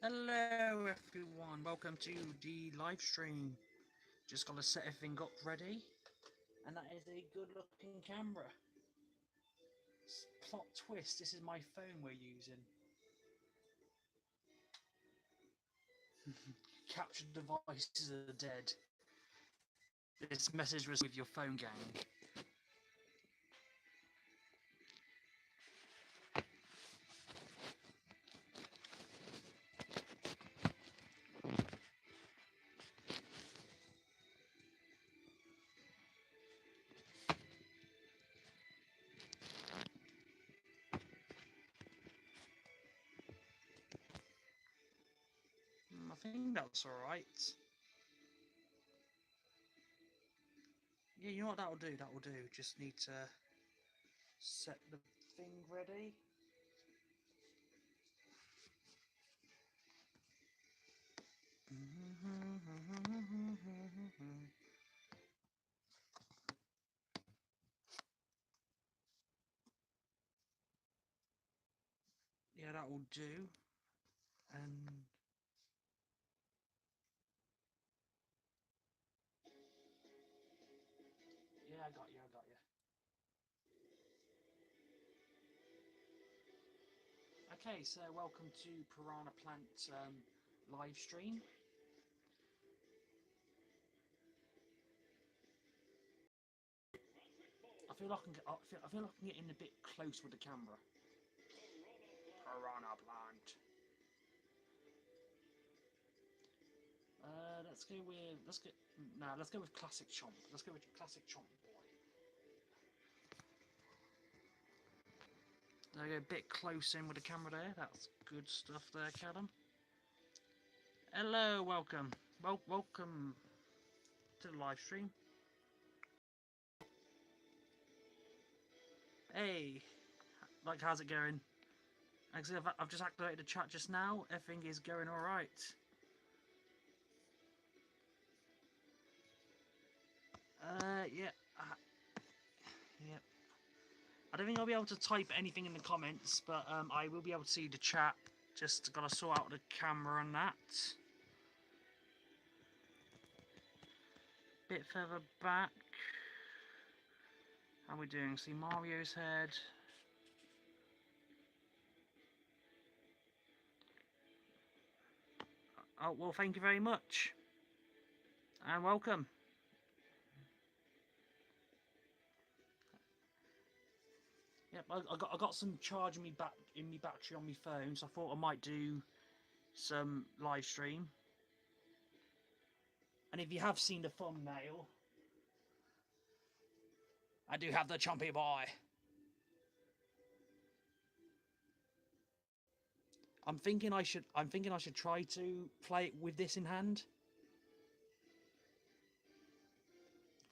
Hello everyone, welcome to the live stream. Just got to set everything up ready, and that is a good looking camera. Plot twist, this is my phone we're using. Captured devices are dead. This message was with your phone gang. I think that's alright. Yeah, you know what that'll do, Just need to set the thing ready. Yeah, that will do. And yeah, I got you. Okay, so welcome to Piranha Plant live stream. I feel like I feel like I'm getting a bit close with the camera. Piranha Plant. Let's go with classic chomp. Let's go with classic chomp boy. There we go, a bit close in with the camera there. That's good stuff there, Callum. Hello, welcome. Welcome to the live stream. Hey, how's it going? Actually, I've just activated the chat just now. Everything is going all right. Yeah. Yep. I don't think I'll be able to type anything in the comments, but I will be able to see the chat. Just gotta sort out the camera and that. Bit further back. How are we doing? See Mario's head. Oh, well, thank you very much. And welcome. Yep, I got some charge in me battery on my phone, so I thought I might do some live stream. And if you have seen the thumbnail, I do have the Chompy Boy. I'm thinking I should try to play it with this in hand.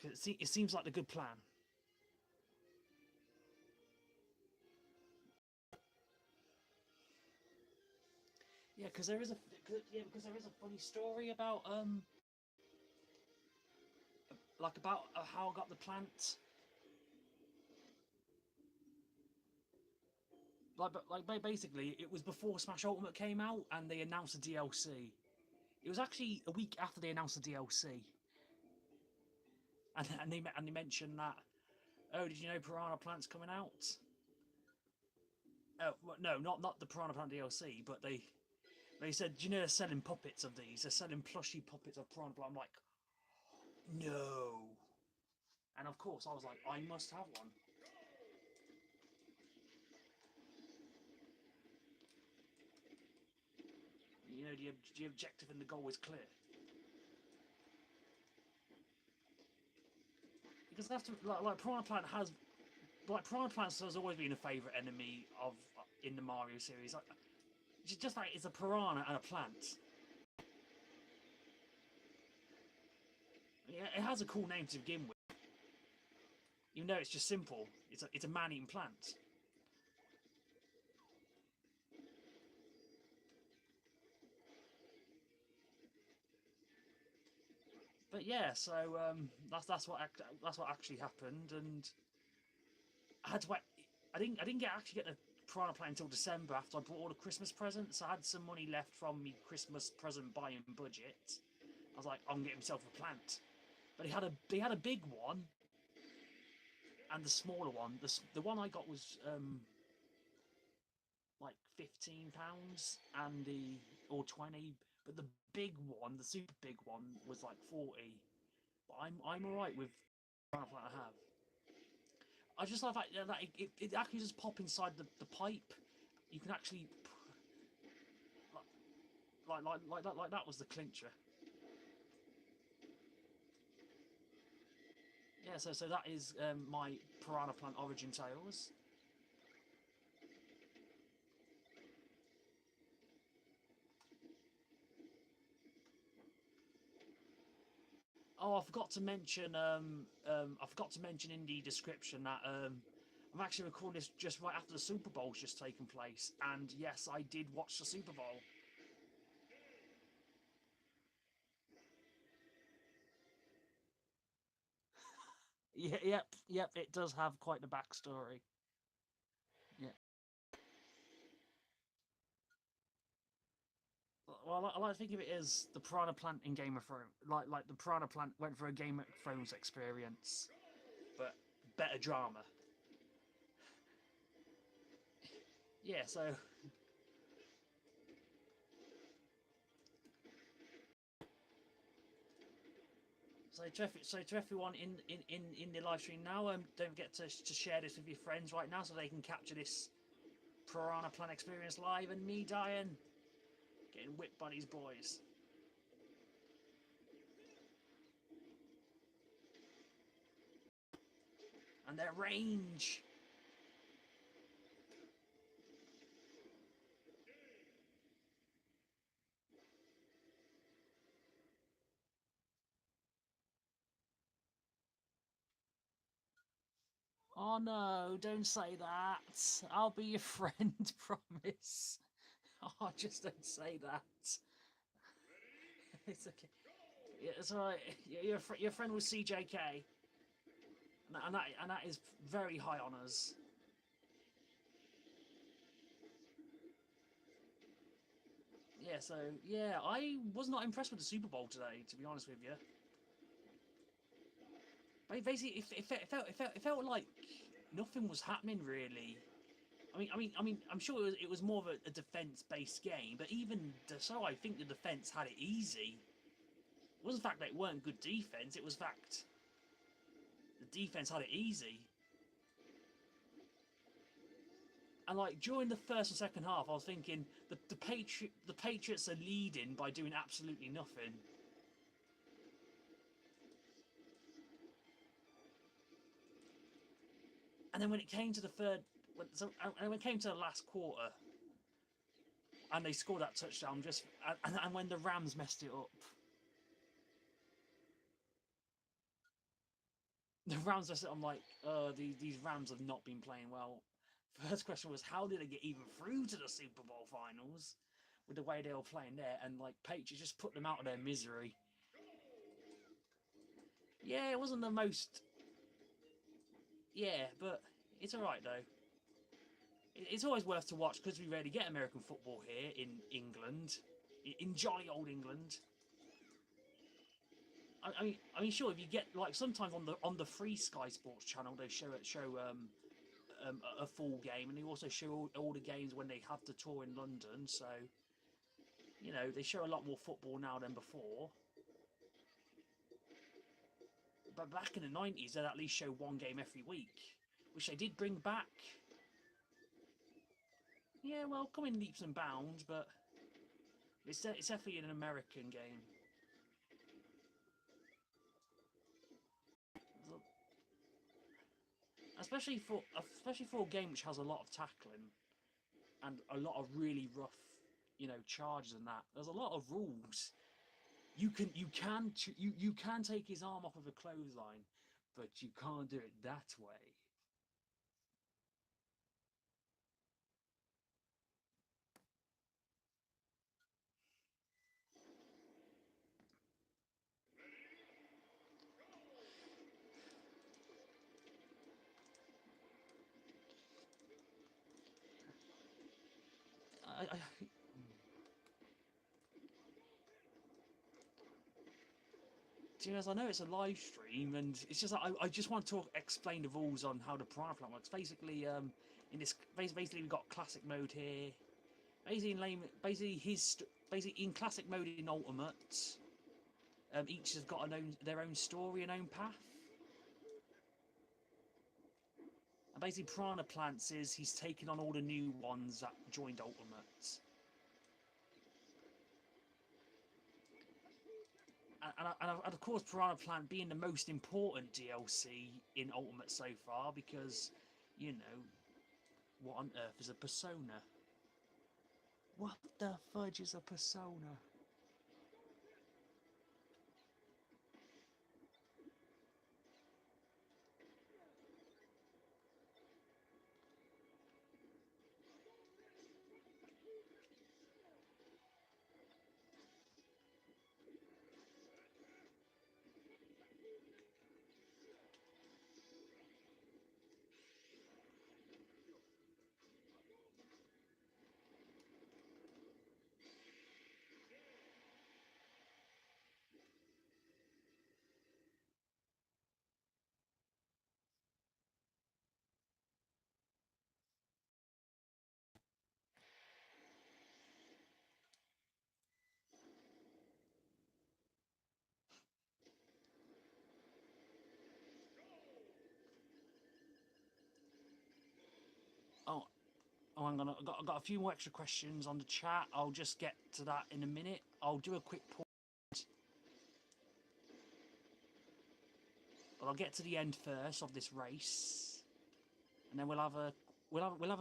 Because it seems like a good plan. Yeah, because there is a funny story about about how I got the plant. Basically, it was before Smash Ultimate came out, and they announced the DLC. It was actually a week after they announced the DLC, and they mentioned that. Oh, did you know Piranha Plant's coming out? Oh, well, no, not the Piranha Plant DLC, but they said, you know, they're selling puppets of these. They're selling plushy puppets of Piranha Plant. I'm like, no. And of course, I was like, I must have one. You know, the objective and the goal is clear. Because after, Piranha Plant has, Piranha Plant has always been a favourite enemy of in the Mario series. Just like it's a piranha and a plant. Yeah, it has a cool name to begin with. Even though it's just simple, it's a man-eating plant. But yeah, so that's what actually happened, and I had to wait. I didn't actually get the Piranha Plant until December after I bought all the Christmas presents. I had some money left from me Christmas present buying budget. I was like, I'm getting myself a plant. But he had a big one and the smaller one. The one I got was like £15 and or 20, but the big one, the super big one, was like 40. But I'm alright with the plant I have. I just love that it actually just pop inside the pipe. You can actually like that was the clincher. Yeah, so that is my Piranha Plant Origin Tales. Oh, I forgot to mention. I forgot to mention in the description that I'm actually recording this just right after the Super Bowl's just taken place, and yes, I did watch the Super Bowl. Yeah, yep. It does have quite the backstory. Yeah. Well, I like to think of it as the Piranha Plant in Game of Thrones. Like the Piranha Plant went for a Game of Thrones experience, but better drama. Yeah, to everyone in the live stream now, don't forget to share this with your friends right now so they can capture this Piranha Plant experience live and me dying, getting whipped by these boys. And their range. Oh no, don't say that. I'll be your friend, promise. Oh, just don't say that. It's okay. Yeah, it's alright. Your friend was CJK. And that is very high honours. Yeah, so, yeah, I was not impressed with the Super Bowl today, to be honest with you. But basically, it felt like nothing was happening really. I'm sure it was more of a defense-based game, but even so, I think the defense had it easy. It wasn't the fact that it weren't good defense; it was the fact the defense had it easy. And like during the first and second half, I was thinking the Patriots are leading by doing absolutely nothing. And then when it came to the when it came to the last quarter, and they scored that touchdown, and when the Rams messed it up, the Rams messed it. I'm like, these Rams have not been playing well. First question was, how did they get even through to the Super Bowl finals with the way they were playing there? And like Patriots just put them out of their misery. Yeah, it wasn't the most. Yeah, but it's all right though. It's always worth to watch because we rarely get American football here in England, in jolly old England. I mean, sure. If you get like sometimes on the free Sky Sports channel, they show a full game, and they also show all the games when they have the tour in London. So, you know, they show a lot more football now than before. But back in the 90s, they'd at least show one game every week, which they did bring back. Yeah, well, come in leaps and bounds, but it's definitely an American game. Especially for a game which has a lot of tackling and a lot of really rough, charges and that. There's a lot of rules. You can take his arm off of a clothesline, but you can't do it that way. I know it's a live stream, and it's just I just want to explain the rules on how the Piranha Plant works. Basically, in this, basically we've got classic mode here. Basically in classic mode in Ultimate, each has got their own story and own path. And basically, Piranha Plants he's taken on all the new ones that joined Ultimate. And of course, Piranha Plant being the most important DLC in Ultimate so far, because, you know, what on earth is a persona? What the fudge is a persona? Oh, I've got a few more extra questions on the chat. I'll just get to that in a minute. I'll do a quick pause, but I'll get to the end first of this race, and then we'll have a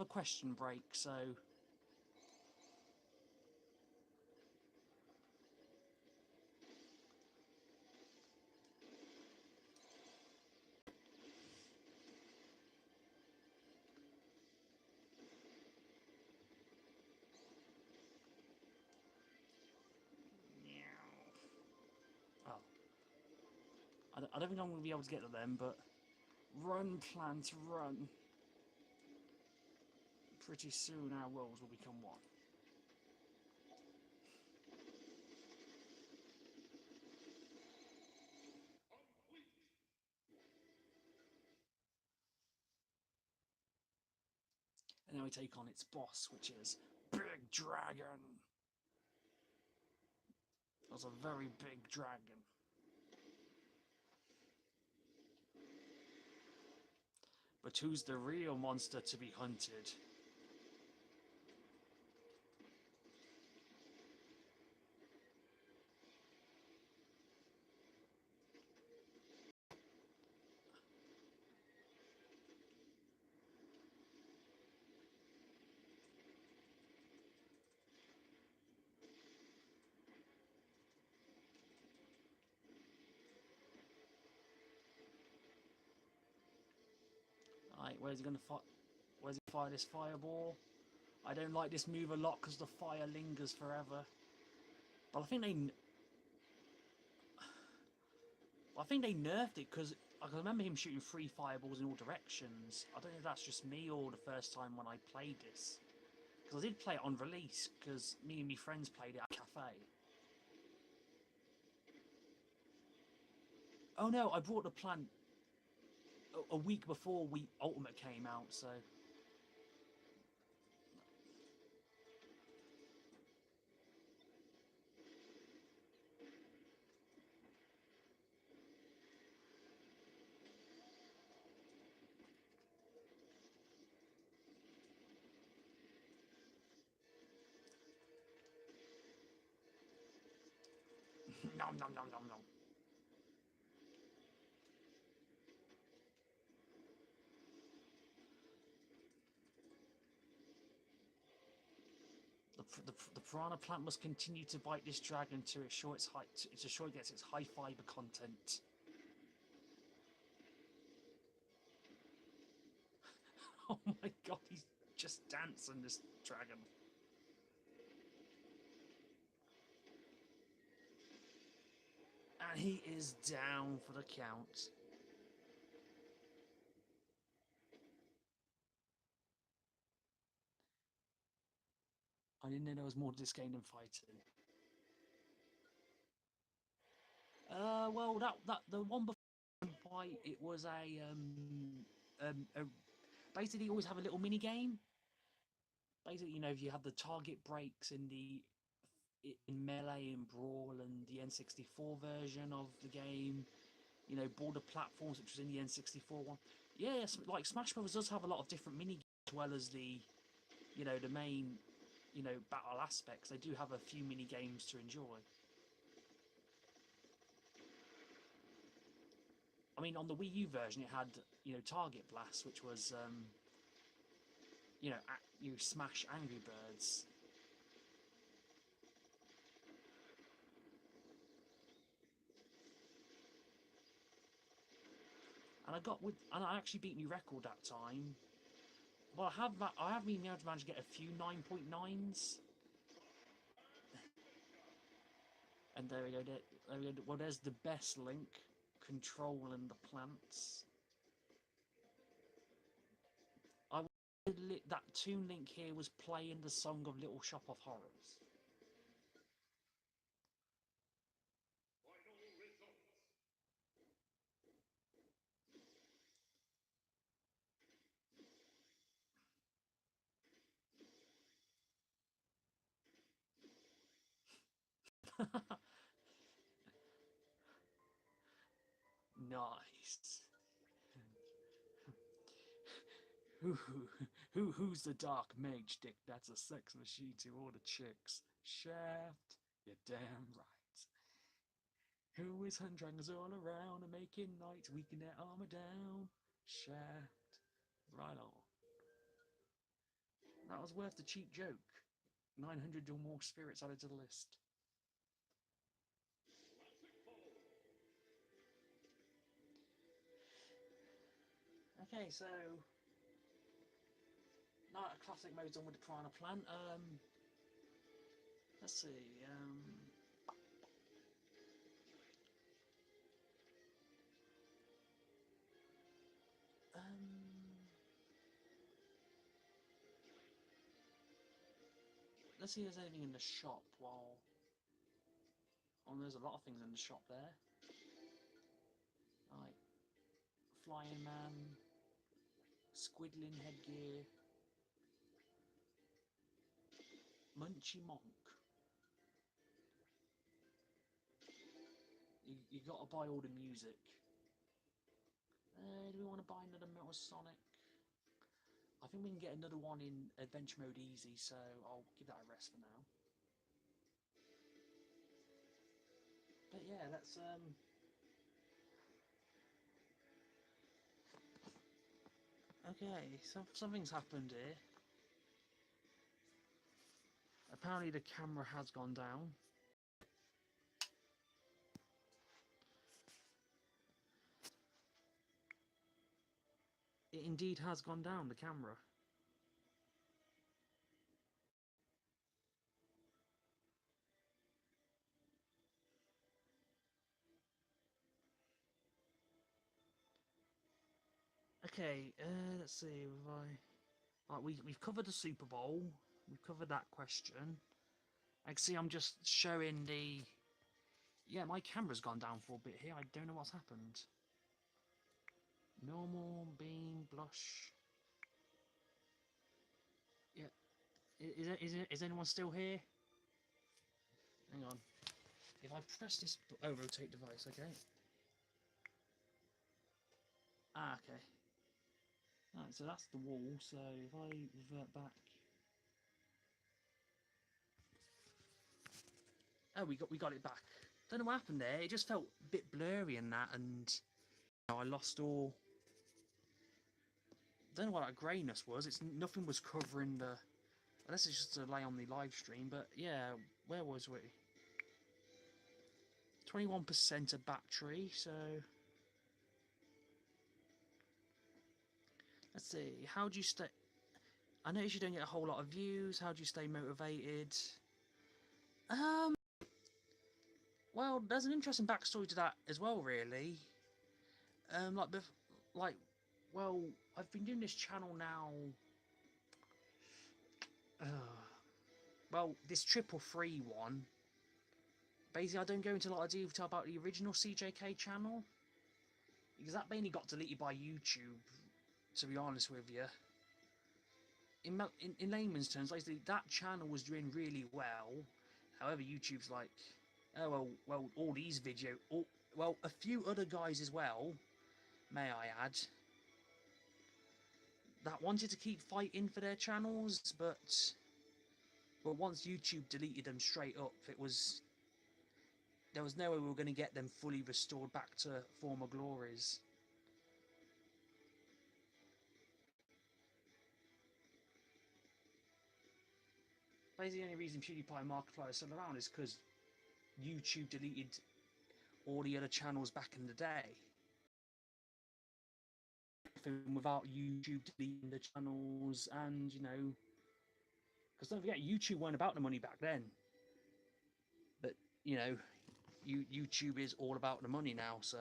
question break. So. Oh. I don't think I'm going to be able to get to them, but run, plant, run. Pretty soon our roles will become one. And then we take on its boss, which is Big Dragon. That's a very big dragon. But who's the real monster to be hunted? Alright, where's he going to fight? Where's he fire this fireball? I don't like this move a lot because the fire lingers forever. But I think they nerfed it because I can remember him shooting 3 fireballs in all directions. I don't know if that's just me or the first time when I played this. Because I did play it on release because me and my friends played it at a cafe. Oh no, I brought the plant a week before Ultimate came out, so. Nom nom nom nom nom. The piranha plant must continue to bite this dragon to ensure it gets its high fiber content. Oh my god, he's just dancing, this dragon. And he is down for the count. I didn't know there was more to this game than fighting. Well, that the one before fight, it was a basically you always have a little mini game. Basically, you know, you have the target breaks in Melee and Brawl and the N64 version of the game. You know, border platforms, which was in the N64 one. Yeah, like Smash Bros does have a lot of different mini games as well as the, you know, the main, you know, battle aspects. They do have a few mini games to enjoy. I mean, on the Wii U version, it had, you know, Target Blast, which was, you know, you smash Angry Birds. And I actually beat my record that time. Well, I have been able to manage to get a few 9.9s. And there we go. There we go. Well, there's the best Link, controlling the plants. That Toon Link here was playing the song of Little Shop of Horrors. Nice. Who's the dark mage dick? That's a sex machine to all the chicks. Shaft, you're damn right. Who is hundrangers all around and making knights weaken their armor down? Shaft, right on. That was worth the cheap joke. 900 or more spirits added to the list. Okay, so now that classic mode's on with the Piranha Plant, let's see, let's see if there's anything in the shop while... Oh, there's a lot of things in the shop there. Like, Flying Man, Squidlin headgear, Munchy Monk. You gotta buy all the music. Do we want to buy another Metal Sonic? I think we can get another one in Adventure Mode Easy, so I'll give that a rest for now. But yeah, let's okay, so something's happened here. Apparently the camera has gone down. It indeed has gone down, the camera. Okay, let's see, have I... Right, we've covered the Super Bowl. We've covered that question. I can see I'm just showing the... Yeah, my camera's gone down for a bit here. I don't know what's happened. Normal, beam, blush. Yeah. Is anyone still here? Hang on. If I press this... Oh, rotate device, okay. Ah, okay. Alright, so that's the wall, so if I revert back... Oh, we got it back. Don't know what happened there. It just felt a bit blurry and that, and you know, I lost all... Don't know what that greyness was. It's nothing was covering the... Unless it's just a delay on the live stream, but yeah, where was we? 21% of battery, so... Let's see, how do you stay... I notice you don't get a whole lot of views. How do you stay motivated? Well, there's an interesting backstory to that as well, really. Well, I've been doing this channel now... well, this triple free one. Basically, I don't go into a lot of detail about the original CJK channel because that mainly got deleted by YouTube. To be honest with you, in layman's terms, basically that channel was doing really well. However, YouTube's like, oh well, all these well, a few other guys as well, may I add, that wanted to keep fighting for their channels, but once YouTube deleted them straight up, there was no way we were going to get them fully restored back to former glories. Basically, the only reason PewDiePie and Markiplier are still around is because YouTube deleted all the other channels back in the day. Without YouTube deleting the channels, and you know, because don't forget, YouTube weren't about the money back then. But you know, YouTube is all about the money now. So,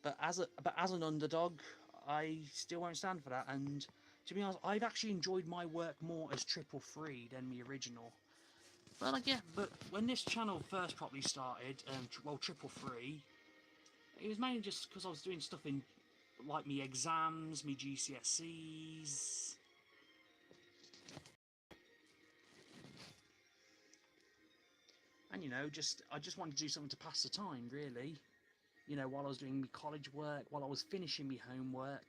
but as an underdog, I still won't stand for that. And to be honest, I've actually enjoyed my work more as Triple Free than the original. But like, yeah, but when this channel first properly started, well, Triple Free, it was mainly just because I was doing stuff in, like, me exams, me GCSEs. And, you know, I just wanted to do something to pass the time, really. You know, while I was doing my college work, while I was finishing my homework.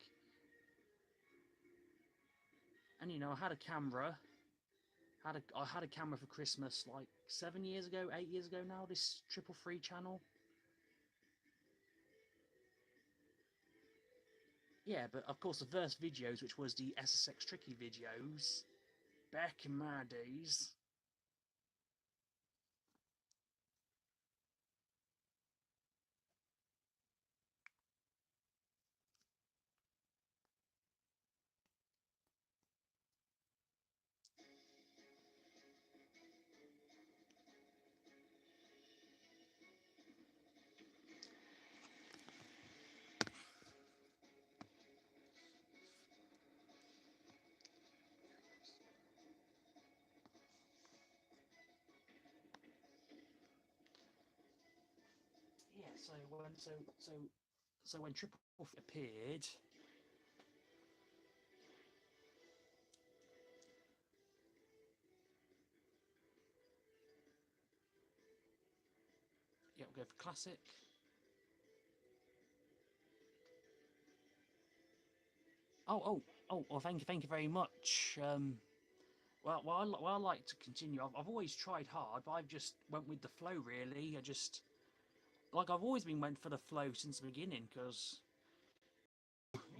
And, you know, I had a camera. I had a camera for Christmas, like, 7 years ago, 8 years ago now, this Triple Free channel. Yeah, but of course the first videos, which was the SSX Tricky videos, back in my days. Yeah, so when Triple appeared, yeah, we'll go for classic. Oh, thank you very much. Well, I like to continue. I've always tried hard, but I've just went with the flow. Really, I've always been went for the flow since the beginning because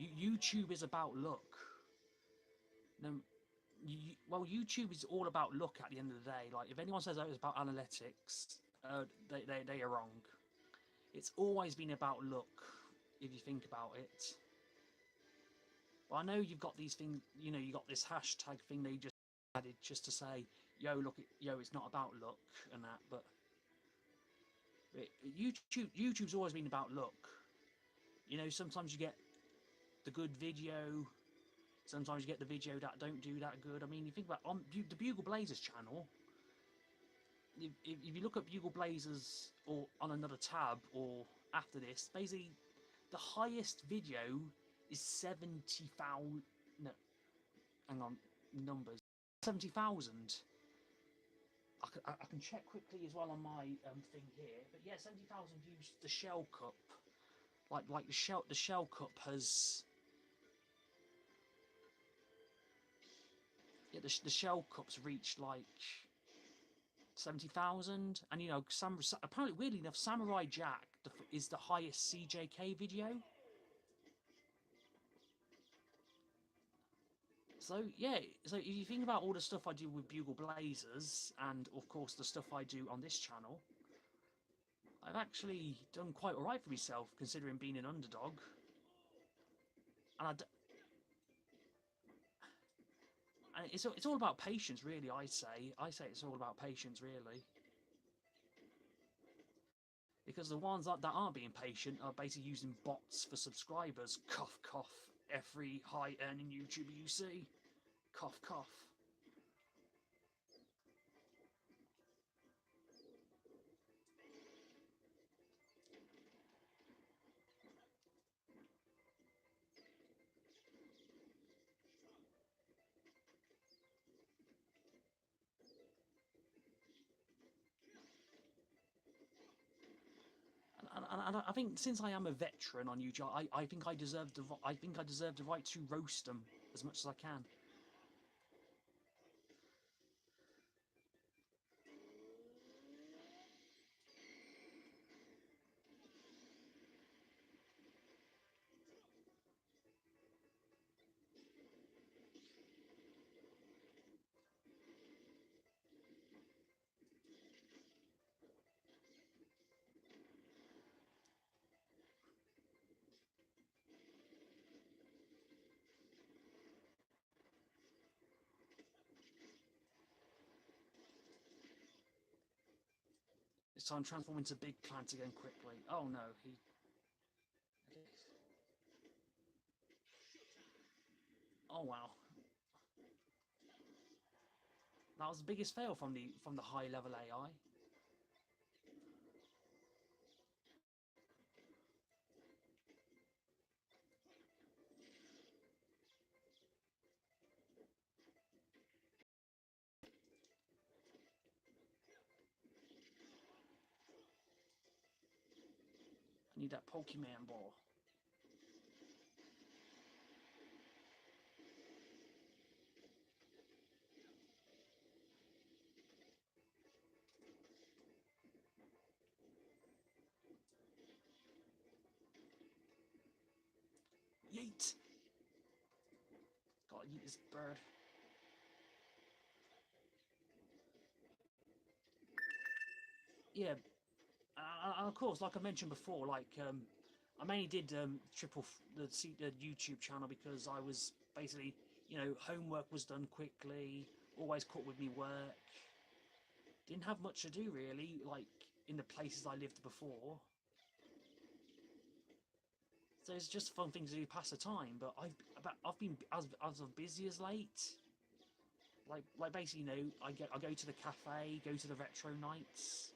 YouTube is about luck. No, well, YouTube is all about luck at the end of the day. Like, if anyone says that it's about analytics, they are wrong. It's always been about luck, if you think about it. But I know you've got these things, you know, you got this hashtag thing they just added just to say, yo, look, yo, it's not about luck and that, but YouTube's always been about luck. You know, sometimes you get the good video, sometimes you get the video that don't do that good. I mean, you think about on the Bugle Blazers channel. If you look at Bugle Blazers or on another tab or after this, basically the highest video is 70,000. No, hang on, numbers. 70,000. I can check quickly as well on my thing here, but yeah, 70,000 views. The Shell Cup, like the Shell Cup has. Yeah, the Shell Cup's reached like 70,000, and you know, apparently, weirdly enough, Samurai Jack is the highest CJK video. So yeah, so if you think about all the stuff I do with Bugle Blazers, and of course the stuff I do on this channel, I've actually done quite alright for myself, considering being an underdog. And it's all about patience, really. I say it's all about patience, really. Because the ones that aren't being patient are basically using bots for subscribers. Cough, cough. every high-earning YouTuber you see. Cough, cough. And I think since I am a veteran on YouTube, I think I deserve the right to roast them as much as I can. It's time to transform into big plant again quickly. Oh no, he. Oh wow. That was the biggest fail from the high level AI. I need that Pokemon ball. Yeet! Gotta eat this bird. Yeah, of course, like I mentioned before, like I mainly did the YouTube channel because I was basically, homework was done quickly, always caught with me work. Didn't have much to do really, like in the places I lived before. So it's just fun things to do, pass the time. But I've been as busy as late. Like basically, I go to the cafe, go to the retro nights.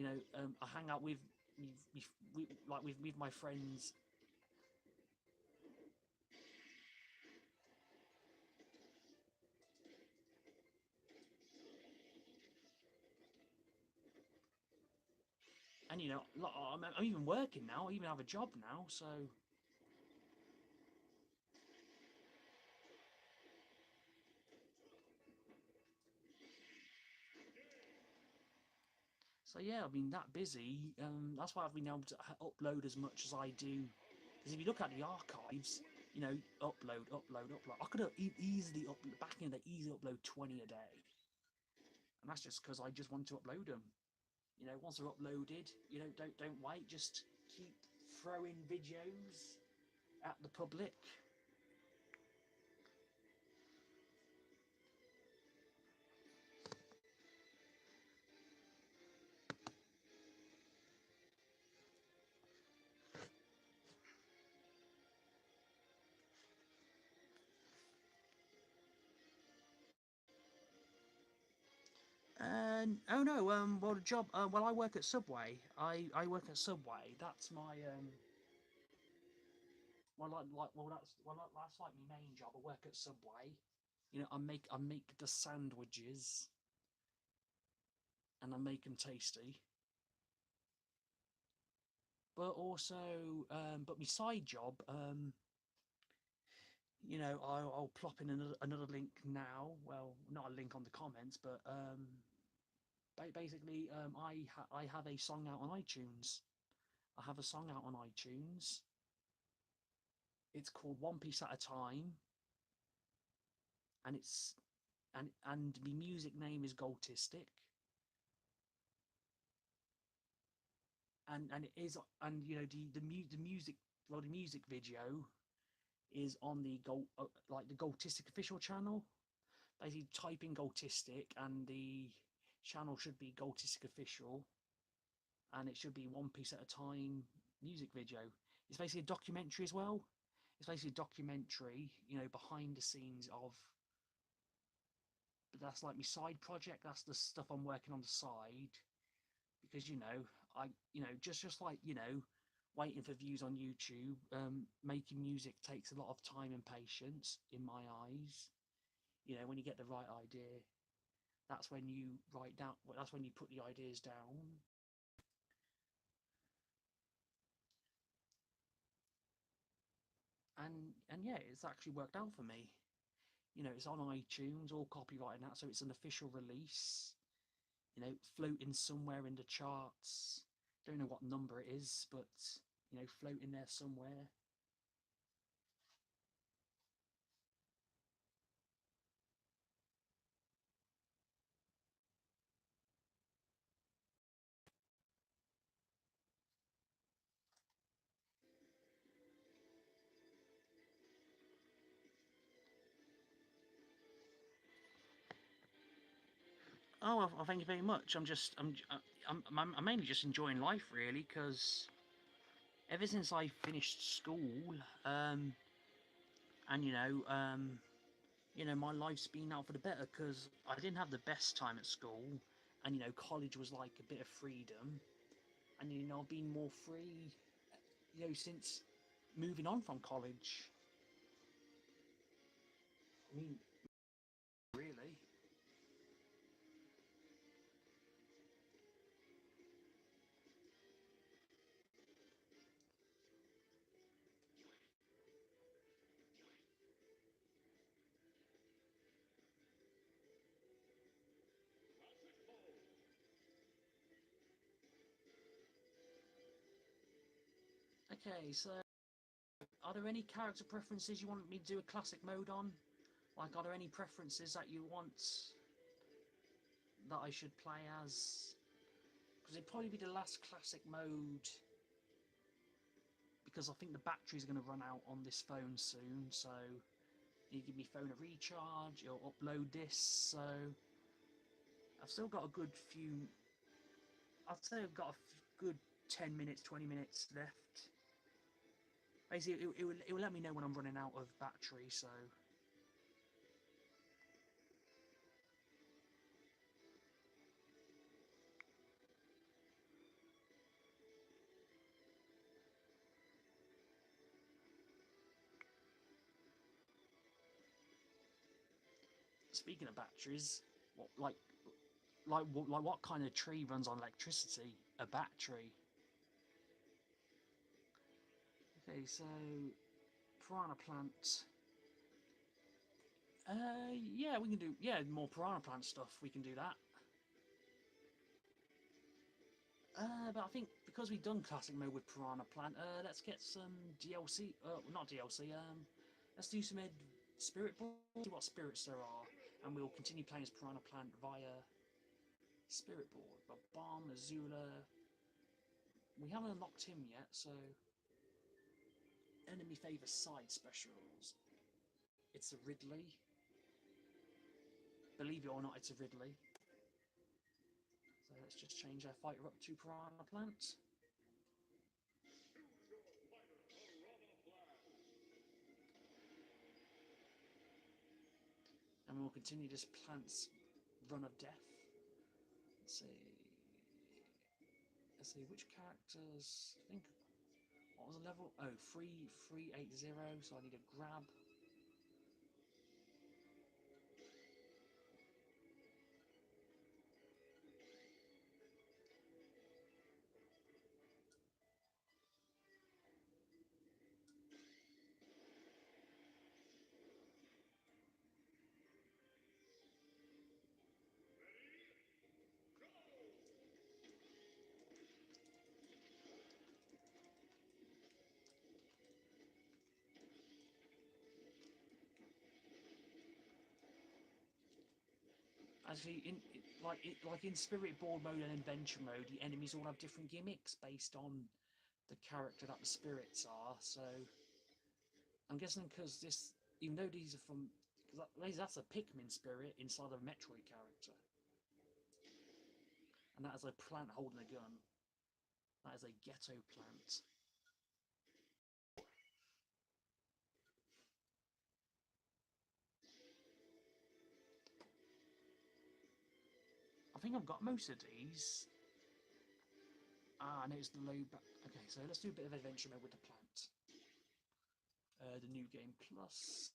I hang out with my friends. And I'm even working now. I even have a job now. So yeah, I've been that busy. That's why I've been able to upload as much as I do. Because if you look at the archives, upload. I could have easily back in the easily upload 20 a day, and that's just because I just want to upload them. Once they're uploaded, don't wait. Just keep throwing videos at the public. Oh no, well the job, well I work at Subway. I work at Subway. That's my that's like my main job. I work at Subway. I make the sandwiches, and I make them tasty. But also, but my side job, I'll plop in another link now. Well, not a link on the comments, but basically, I have a song out on iTunes. I have a song out on iTunes. It's called One Piece at a Time, and the music name is Goltistic, and it is, and the music, well, the music video is on the the Goltistic official channel. Basically, type in Goltistic, and the channel should be Goltistic official, and it should be One Piece at a Time music video. It's basically a documentary as well. it's basically a documentary, you know, behind the scenes of. But that's like my side project. That's the stuff I'm working on the side, because you know, just like waiting for views on YouTube. Making music takes a lot of time and patience, in my eyes. You know, when you get the right idea, that's when you write down. That's when you put the ideas down. And yeah, it's actually worked out for me. You know, it's on iTunes, all copyrighted now, so it's an official release. You know, floating somewhere in the charts. Don't know what number it is, but you know, floating there somewhere. Oh, well, thank you very much. I'm mainly just enjoying life, really, because ever since I finished school, um, and my life's been out for the better, because I didn't have the best time at school, and college was like a bit of freedom, and I've been more free, since moving on from college. I mean, really. Okay, so are there any character preferences you want me to do a classic mode on? Like, are there any preferences that you want that I should play as? Because it'd probably be the last classic mode, because I think the battery's going to run out on this phone soon, so you give me phone a recharge, it'll upload this, so I've still got a good few, I'd say I've got a good 10 minutes, 20 minutes left. Basically, it will let me know when I'm running out of battery, so... Speaking of batteries, what kind of tree runs on electricity? A battery. Okay, so Piranha Plant. Yeah, we can do more Piranha Plant stuff. We can do that. But I think because we've done classic mode with Piranha Plant, let's get some DLC. Not DLC. Let's do some spirit boards. See what spirits there are, and we'll continue playing as Piranha Plant via spirit board. But Bomb, Azula, we haven't unlocked him yet, so enemy favor side specials. It's a Ridley. Believe it or not, it's a Ridley. So let's just change our fighter up to Piranha Plant. And we'll continue this plant's run of death. Let's see. Let's see which characters. I think. What was the level? Oh, 3380. So I need a grab. Actually, like in Spirit Board mode and Adventure mode, the enemies all have different gimmicks based on the character that the spirits are. So I'm guessing because this, even though these are from, because that's a Pikmin spirit inside of a Metroid character, and that is a plant holding a gun. That is a ghetto plant. think I've got most of these. Ah, no, it's the low back. Okay, so let's do a bit of adventure mode with the plant. The new game plus.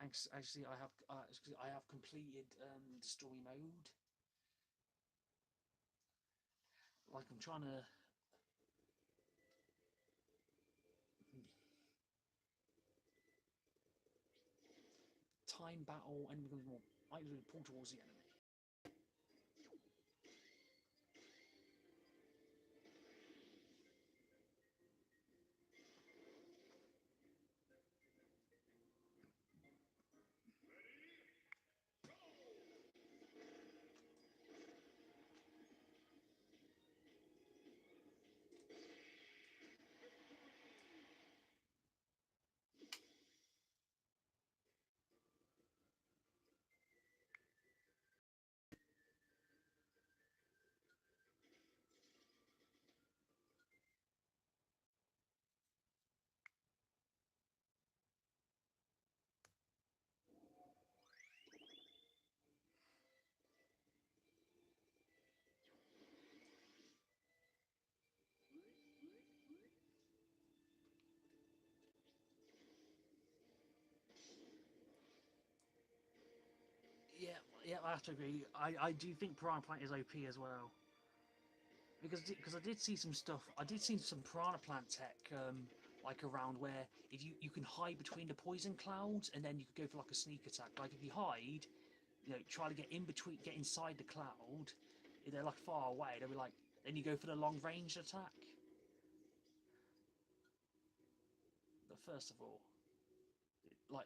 Actually, I have completed the story mode. Like I'm trying to. Time battle and becomes more. I usually pull towards the enemy. Yeah, I have to agree. I do think Piranha Plant is OP as well. Because I did see some stuff. I did see some Piranha Plant tech, like around where if you can hide between the poison clouds, and then you could go for like a sneak attack. Like if you hide, try to get in between, get inside the cloud. If they're like far away, they'll be like. Then you go for the long range attack. But first of all, like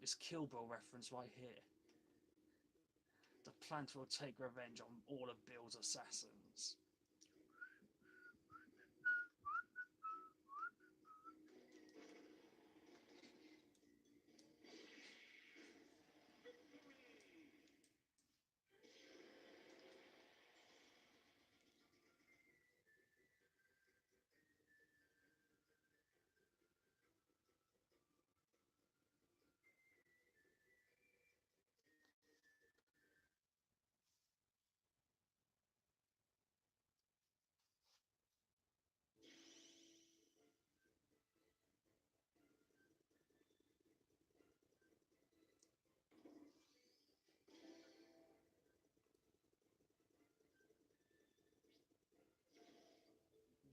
this Kill Bill reference right here. The plant will take revenge on all of Bill's assassins.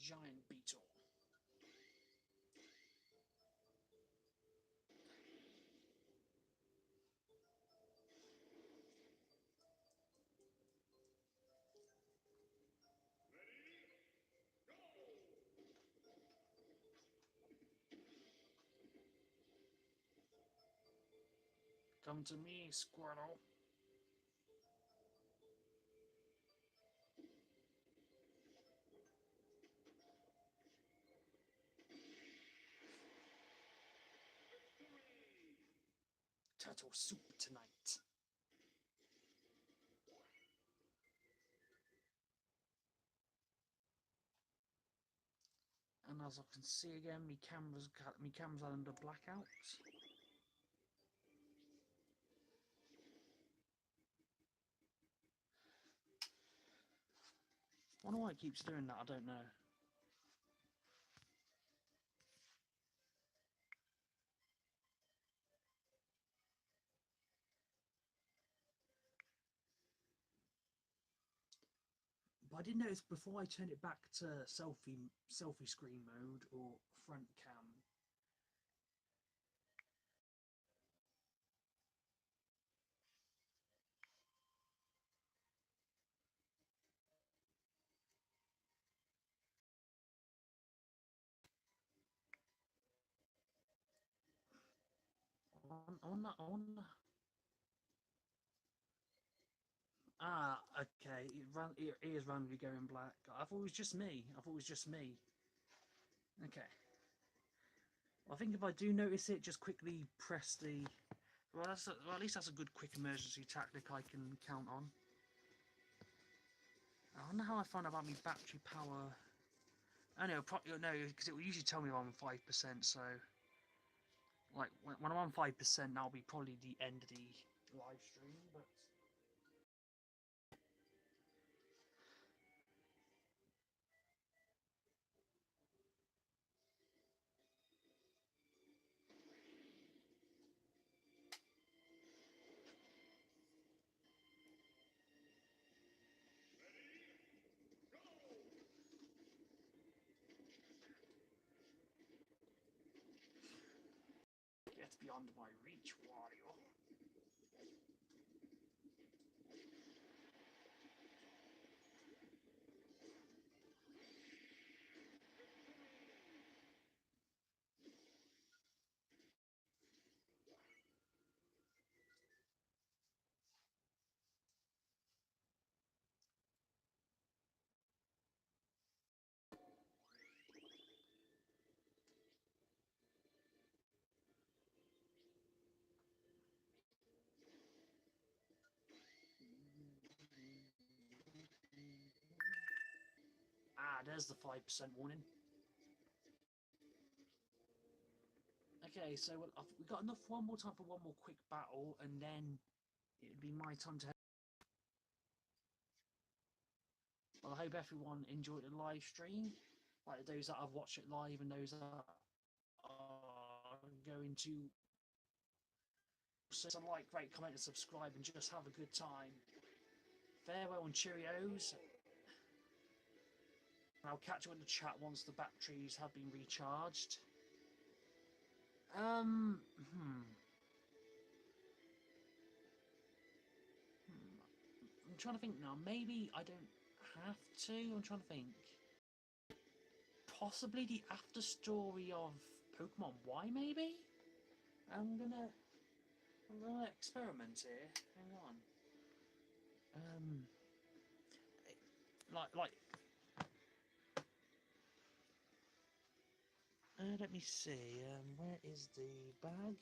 Giant beetle. Come to me, Squirtle. Turtle soup tonight. And as I can see again, my camera's under blackout. I wonder why it keeps doing that, I don't know. But I did notice before I turned it back to selfie screen mode or front cam. I wonder. Ah, okay. It is randomly going black. I thought it was just me. Okay. Well, I think if I do notice it, just quickly press the. Well, at least that's a good quick emergency tactic I can count on. I wonder how I find out about my battery power. I know, no, because it will usually tell me if I'm on 5%. So, like when I'm on 5%, that'll be probably the end of the live stream, but get beyond my reach, Wario. Ah, there's the 5% warning. Okay, so we've got enough one more time for one more quick battle, and then it'd be my time to head. Well, I hope everyone enjoyed the live stream, like those that have watched it live and those that are going to. So like, rate, comment, and subscribe, and just have a good time. Farewell and Cheerios. I'll catch you in the chat once the batteries have been recharged. I'm trying to think now. Maybe I don't have to. I'm trying to think. Possibly the after story of Pokemon Y, maybe? I'm gonna experiment here. Hang on. Like let me see. Where is the bag?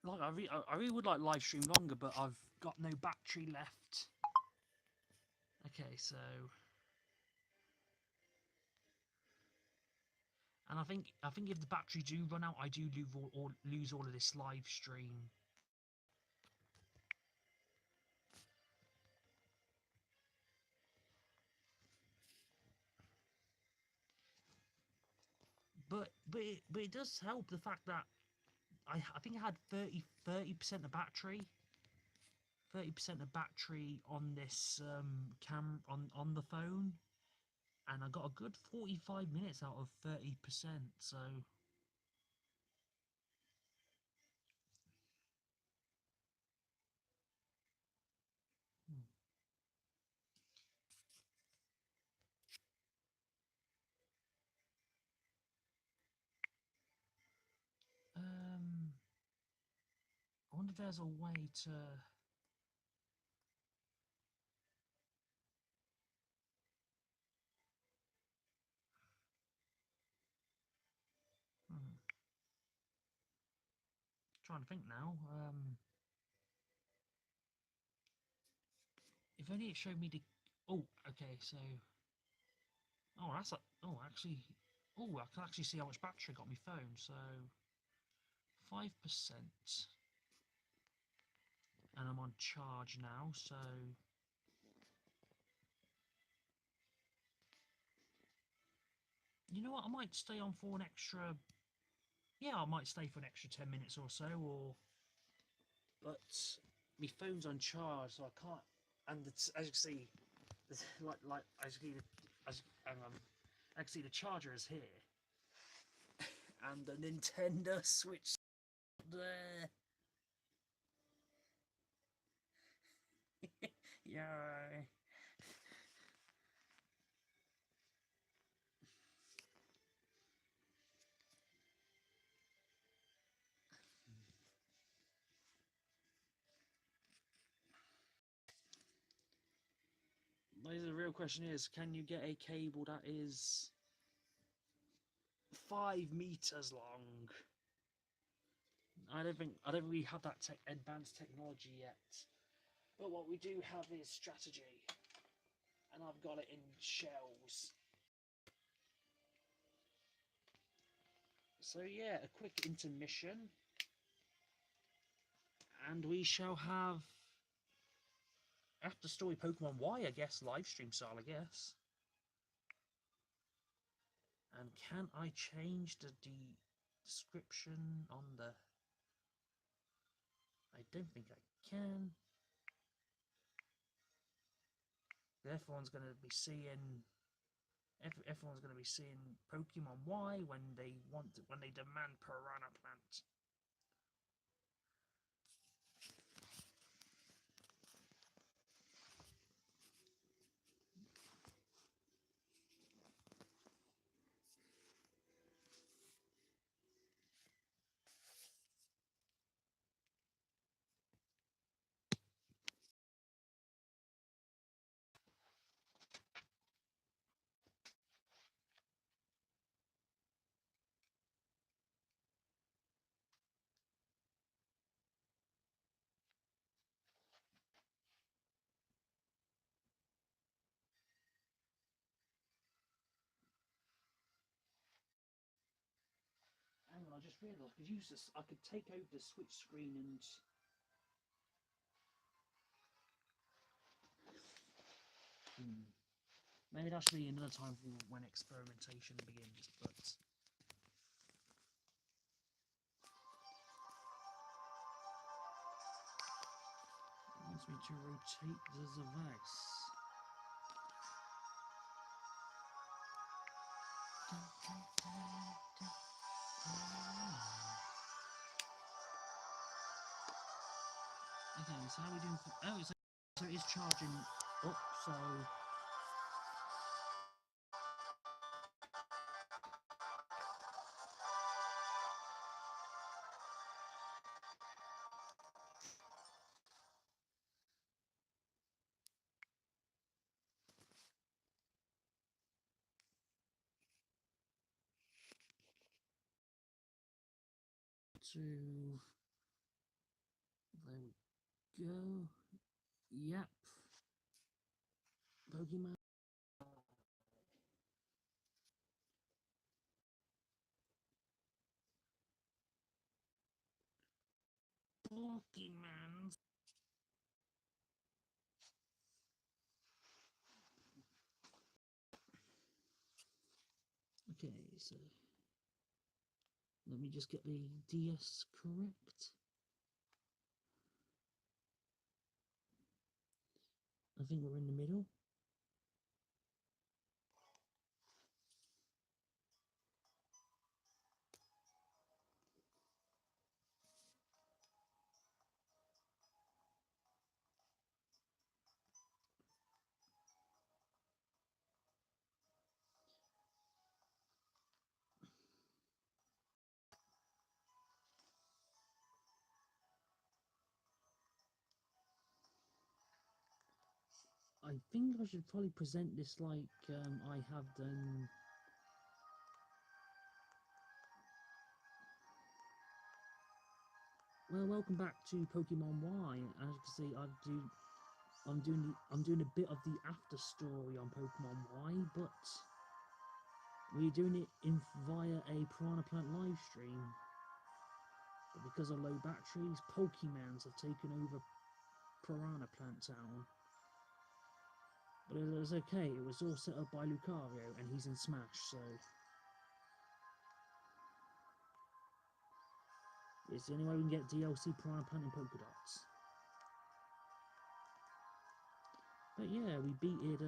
Like I really would like live stream longer, but I've got no battery left. Okay, so, and I think if the battery do run out, I do lose all of this live stream. But it does help the fact that I think I had 30% of battery. 30% of battery on this on the phone, and I got a good 45 minutes out of 30%. So I wonder if there's a way to. Trying to think now. If only it showed me the. Oh, okay. So. Oh, that's a. Oh, actually. Oh, I can actually see how much battery I got on my phone. So. 5%. And I'm on charge now. So. You know what? I might stay on for an extra. Yeah, I might stay for an extra 10 minutes or so. Or. But my phone's on charge, so I can't. And it's, as you can see, like as you can see the charger is here, and the Nintendo Switch there. Yeah. The real question is, can you get a cable that is 5 meters long? I don't think we have that advanced technology yet. But what we do have is strategy, and I've got it in shells. So yeah, a quick intermission, and we shall have after story Pokemon Y, I guess, live stream style, I guess. And can I change the description on the? I don't think I can. Everyone's going to be seeing. Everyone's going to be seeing Pokemon Y when they demand Piranha Plant. Hang on, I just realised I could use this. I could take over the switch screen and. Maybe that should be another time for when experimentation begins, but. It wants me to rotate the device. Okay, so how are we doing for... Oh, so it is charging up, so... There we go. Yep. Pokemon. Pokemon. Okay, so let me just get the DS correct. I think we're in the middle. I think I should probably present this like I have done. Well, welcome back to Pokemon Y. As you can see, I'm doing a bit of the after story on Pokemon Y, but we're doing it via a Piranha Plant live stream. But because of low batteries, Pokemans have taken over Piranha Plant Town. But it was okay, it was all set up by Lucario, and he's in Smash, so... It's the only way we can get DLC Piranha Plant in Pokedots. But yeah, we beat it,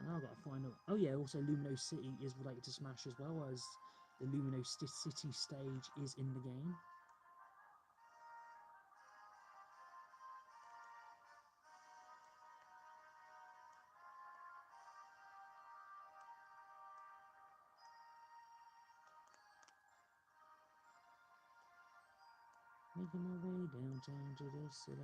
Now I've got to find out. Oh yeah, also Lumino City is related to Smash as well, as the Lumino City stage is in the game. Making my way downtown to the city.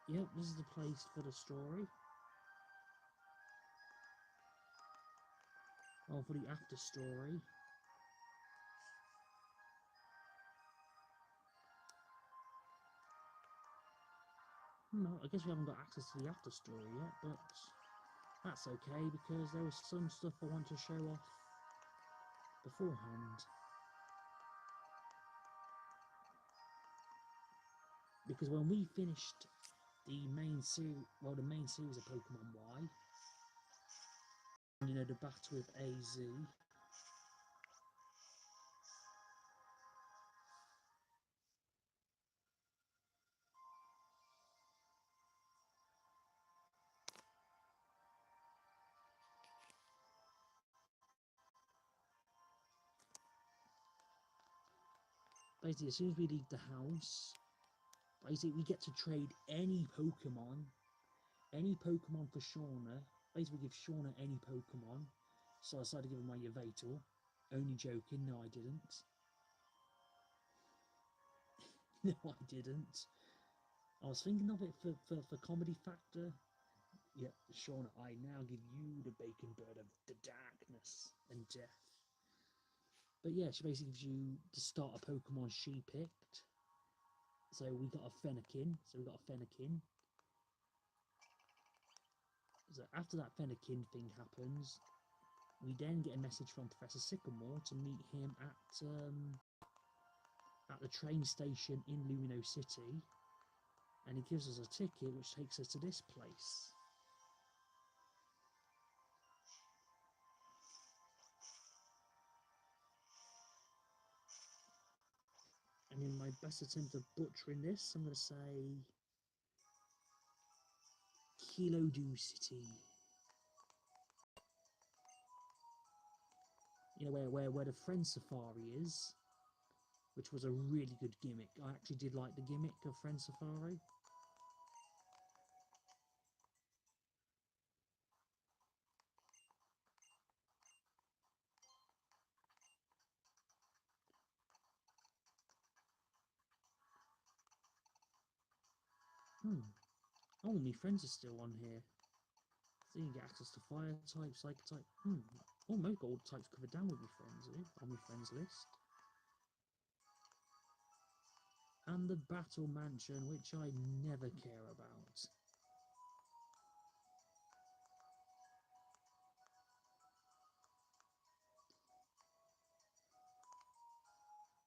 Yep, this is the place for the story. Or for the after story. No, I guess we haven't got access to the after story yet, but that's okay because there was some stuff I want to show off beforehand. Because when we finished the main series, the main series of Pokemon Y, you know, the battle with AZ, basically, as soon as we leave the house, basically, we get to trade any Pokemon for Shauna. Basically, give Shauna any Pokemon. So I decided to give her my Yveltal. Only joking, no I didn't. No I didn't. I was thinking of it for comedy factor. Yep, Shauna, I now give you the bacon bird of the darkness and death. But yeah, she basically gives you to start a Pokemon she picked. So we got a Fennekin. So after that Fennekin thing happens, we then get a message from Professor Sycamore to meet him at the train station in Lumino City, and he gives us a ticket which takes us to this place. And in my best attempt of butchering this, I'm going to say Kilodu City. You know, where the Friend Safari is, which was a really good gimmick. I actually did like the gimmick of Friend Safari. Oh, my friends are still on here. So you can get access to fire type, psychic type. Oh, most got all the types covered down with my friends on my friends list. And the Battle Mansion, which I never care about.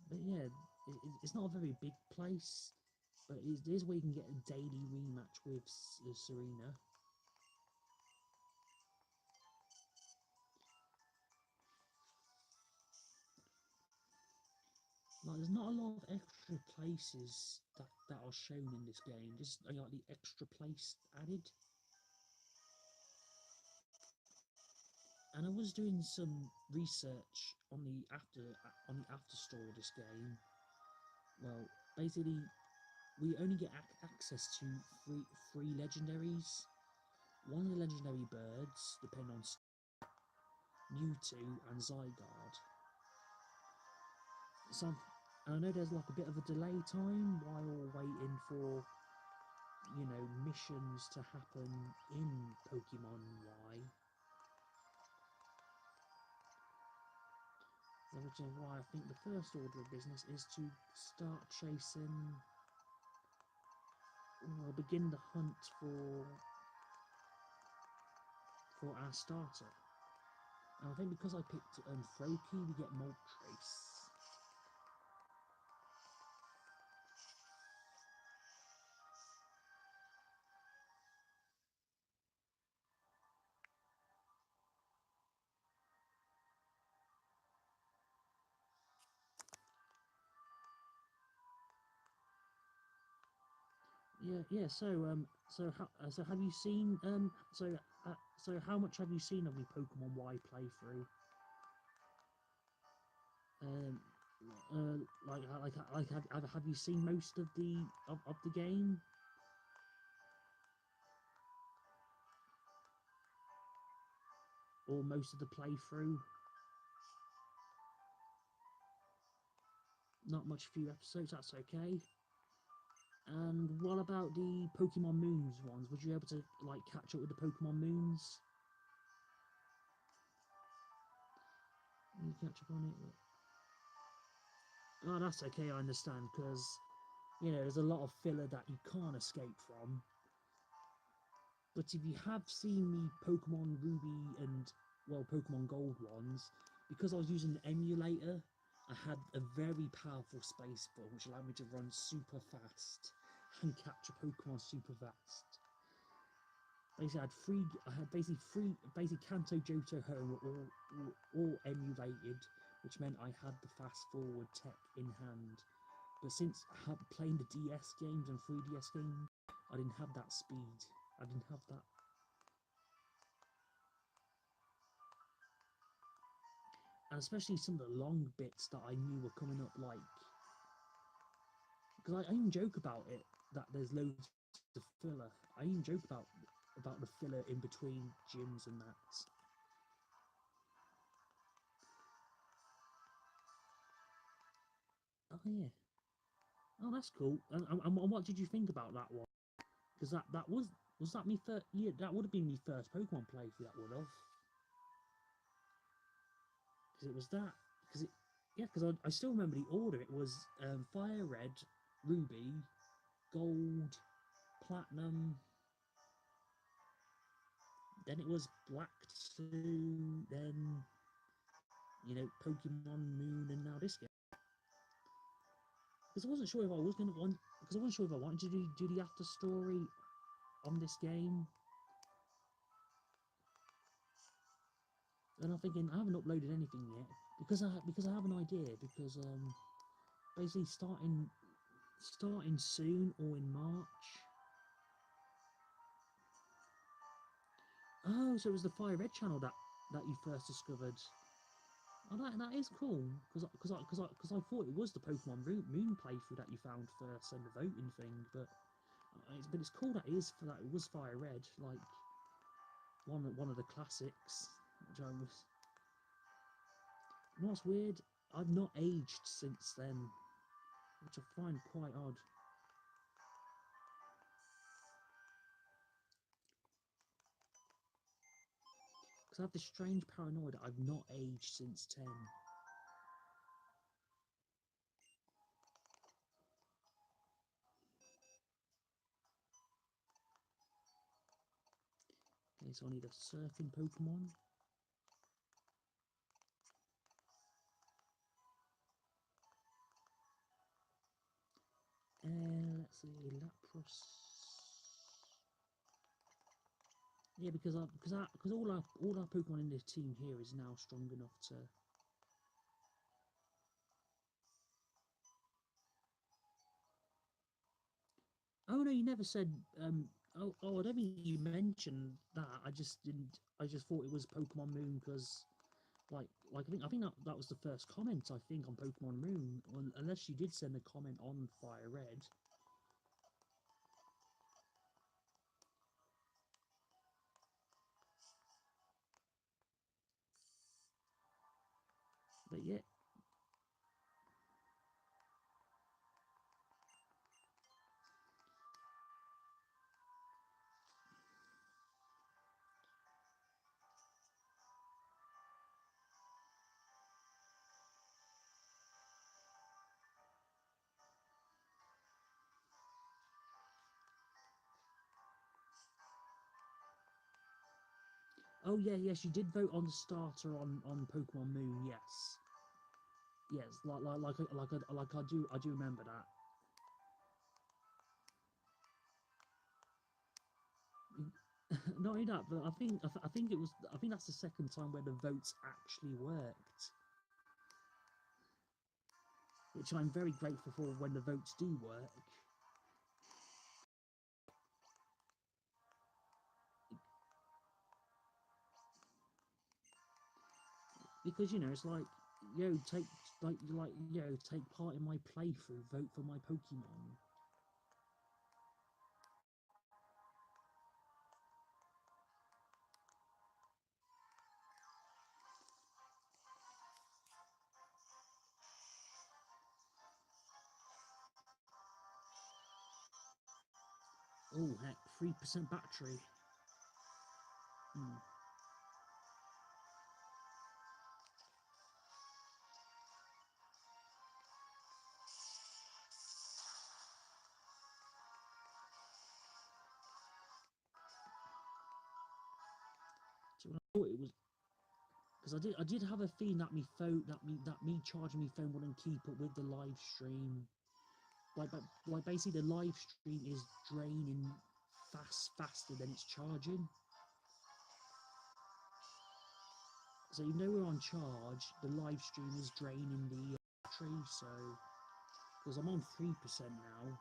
But yeah, it's not a very big place, but it is where you can get a daily rematch with Serena. Like, there's not a lot of extra places that are shown in this game, just like the extra place added. And I was doing some research on the after store of this game. Well, basically, we only get access to three legendaries. One of the legendary birds depend on Mewtwo and Zygarde. And I know there's like a bit of a delay time while waiting for, you know, missions to happen in Pokemon Y. Which is why I think the first order of business is to start chasing, or begin the hunt for our starter. And I think because I picked Froakie, we get Moltres. Yeah. So have you seen so how much have you seen of the Pokemon Y playthrough? Have you seen most of the game? Or most of the playthrough? Not much, few episodes, that's okay. And what about the Pokemon Moons ones? Would you be able to like catch up with the Pokemon Moons? You catch up on it? Oh, that's okay. I understand because you know there's a lot of filler that you can't escape from. But if you have seen the Pokemon Ruby and well Pokemon Gold ones, because I was using the emulator, I had a very powerful space ball which allowed me to run super fast and capture Pokemon super fast. Basically, I had basically Kanto, Johto, Home were all emulated, which meant I had the fast forward tech in hand. But since playing the DS games and 3DS games, I didn't have that speed. I didn't have that. And especially some of the long bits that I knew were coming up, like because I even joke about it that there's loads of filler. I even joke about the filler in between gyms and that. Oh yeah. Oh, that's cool. And what did you think about that one? Because that was that me first? Yeah, that would have been me first Pokemon playthrough. That would have. Because it was that. Because it. Yeah, because I still remember the order. It was Fire Red, Ruby, Gold, Platinum. Then it was Black 2. Then you know Pokemon Moon, and now this game. Because I wasn't sure if I was gonna want. Because I wasn't sure if I wanted to do the after story on this game. And I'm thinking I haven't uploaded anything yet because I have an idea because basically starting soon or in March. Oh, so it was the Fire Red channel that you first discovered. Oh, that is cool because I thought it was the Pokemon Moon playthrough that you found first and the voting thing, but it's cool that it was Fire Red, like one of the classics. Which I was. You know what's weird? I've not aged since then, which I find quite odd. Because I have this strange paranoia that I've not aged since 10. Okay, so I need a surfing Pokemon. Let's see, Lapras. Yeah, because all our Pokemon in this team here is now strong enough to. Oh no, you never said. I don't think you mentioned that. I just didn't. I just thought it was Pokemon Moon because, I think that was the first comment I think on Pokemon Moon, unless you did send a comment on Fire Red. But yeah, oh yeah, yes, you did vote on the starter on Pokemon Moon. Yes, yes, I do remember that. Not only that, but I think that's the second time where the votes actually worked, which I'm very grateful for when the votes do work. Because you know it's like take part in my playthrough, vote for my Pokemon. Oh heck, 3% battery. So I thought it was because I did have a feeling that me charging my phone wouldn't keep up with the live stream. Like basically the live stream is draining faster than it's charging. So even though we're on charge, the live stream is draining the battery. So because I'm on 3% now.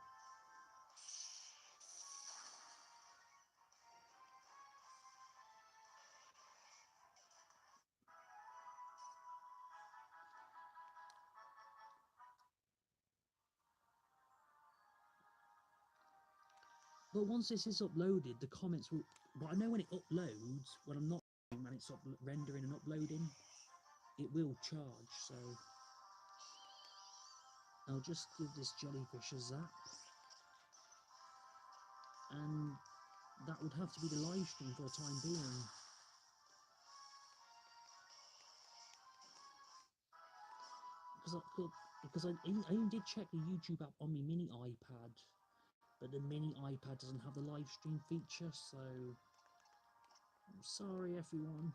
But once this is uploaded, the comments will. But I know when it uploads, when I'm not and it's rendering and uploading, it will charge. So I'll just give this jellyfish a zap, and that would have to be the live stream for the time being. Because I even did check the YouTube app on my mini iPad, but the mini iPad doesn't have the live stream feature, so I'm sorry everyone.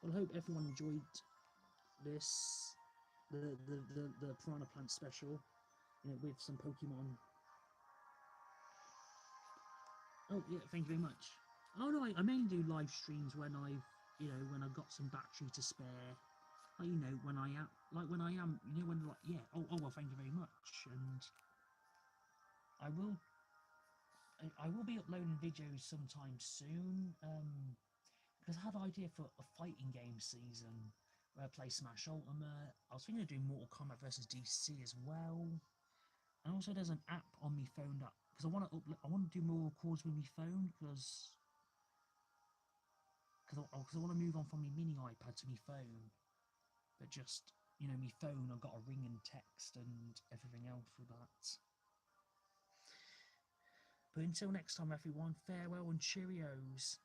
Well, I hope everyone enjoyed this, the Piranha Plant special, with some Pokemon. Oh yeah, thank you very much. Oh no, I mainly do live streams when when I've got some battery to spare. When I am, well, thank you very much, and I will be uploading videos sometime soon, because I had an idea for a fighting game season where I play Smash Ultimate. I was thinking of doing Mortal Kombat versus DC as well, and also there's an app on my phone that, because I want to do more calls with my phone, because I want to move on from my mini iPad to my phone. But just, my phone, I've got a ring and text and everything else with that. But until next time, everyone, farewell and Cheerios.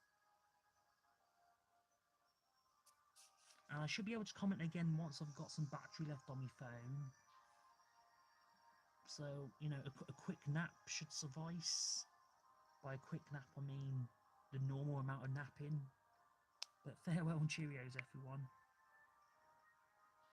And I should be able to comment again once I've got some battery left on my phone. So, a quick nap should suffice. By a quick nap, I mean the normal amount of napping. But farewell and Cheerios, everyone.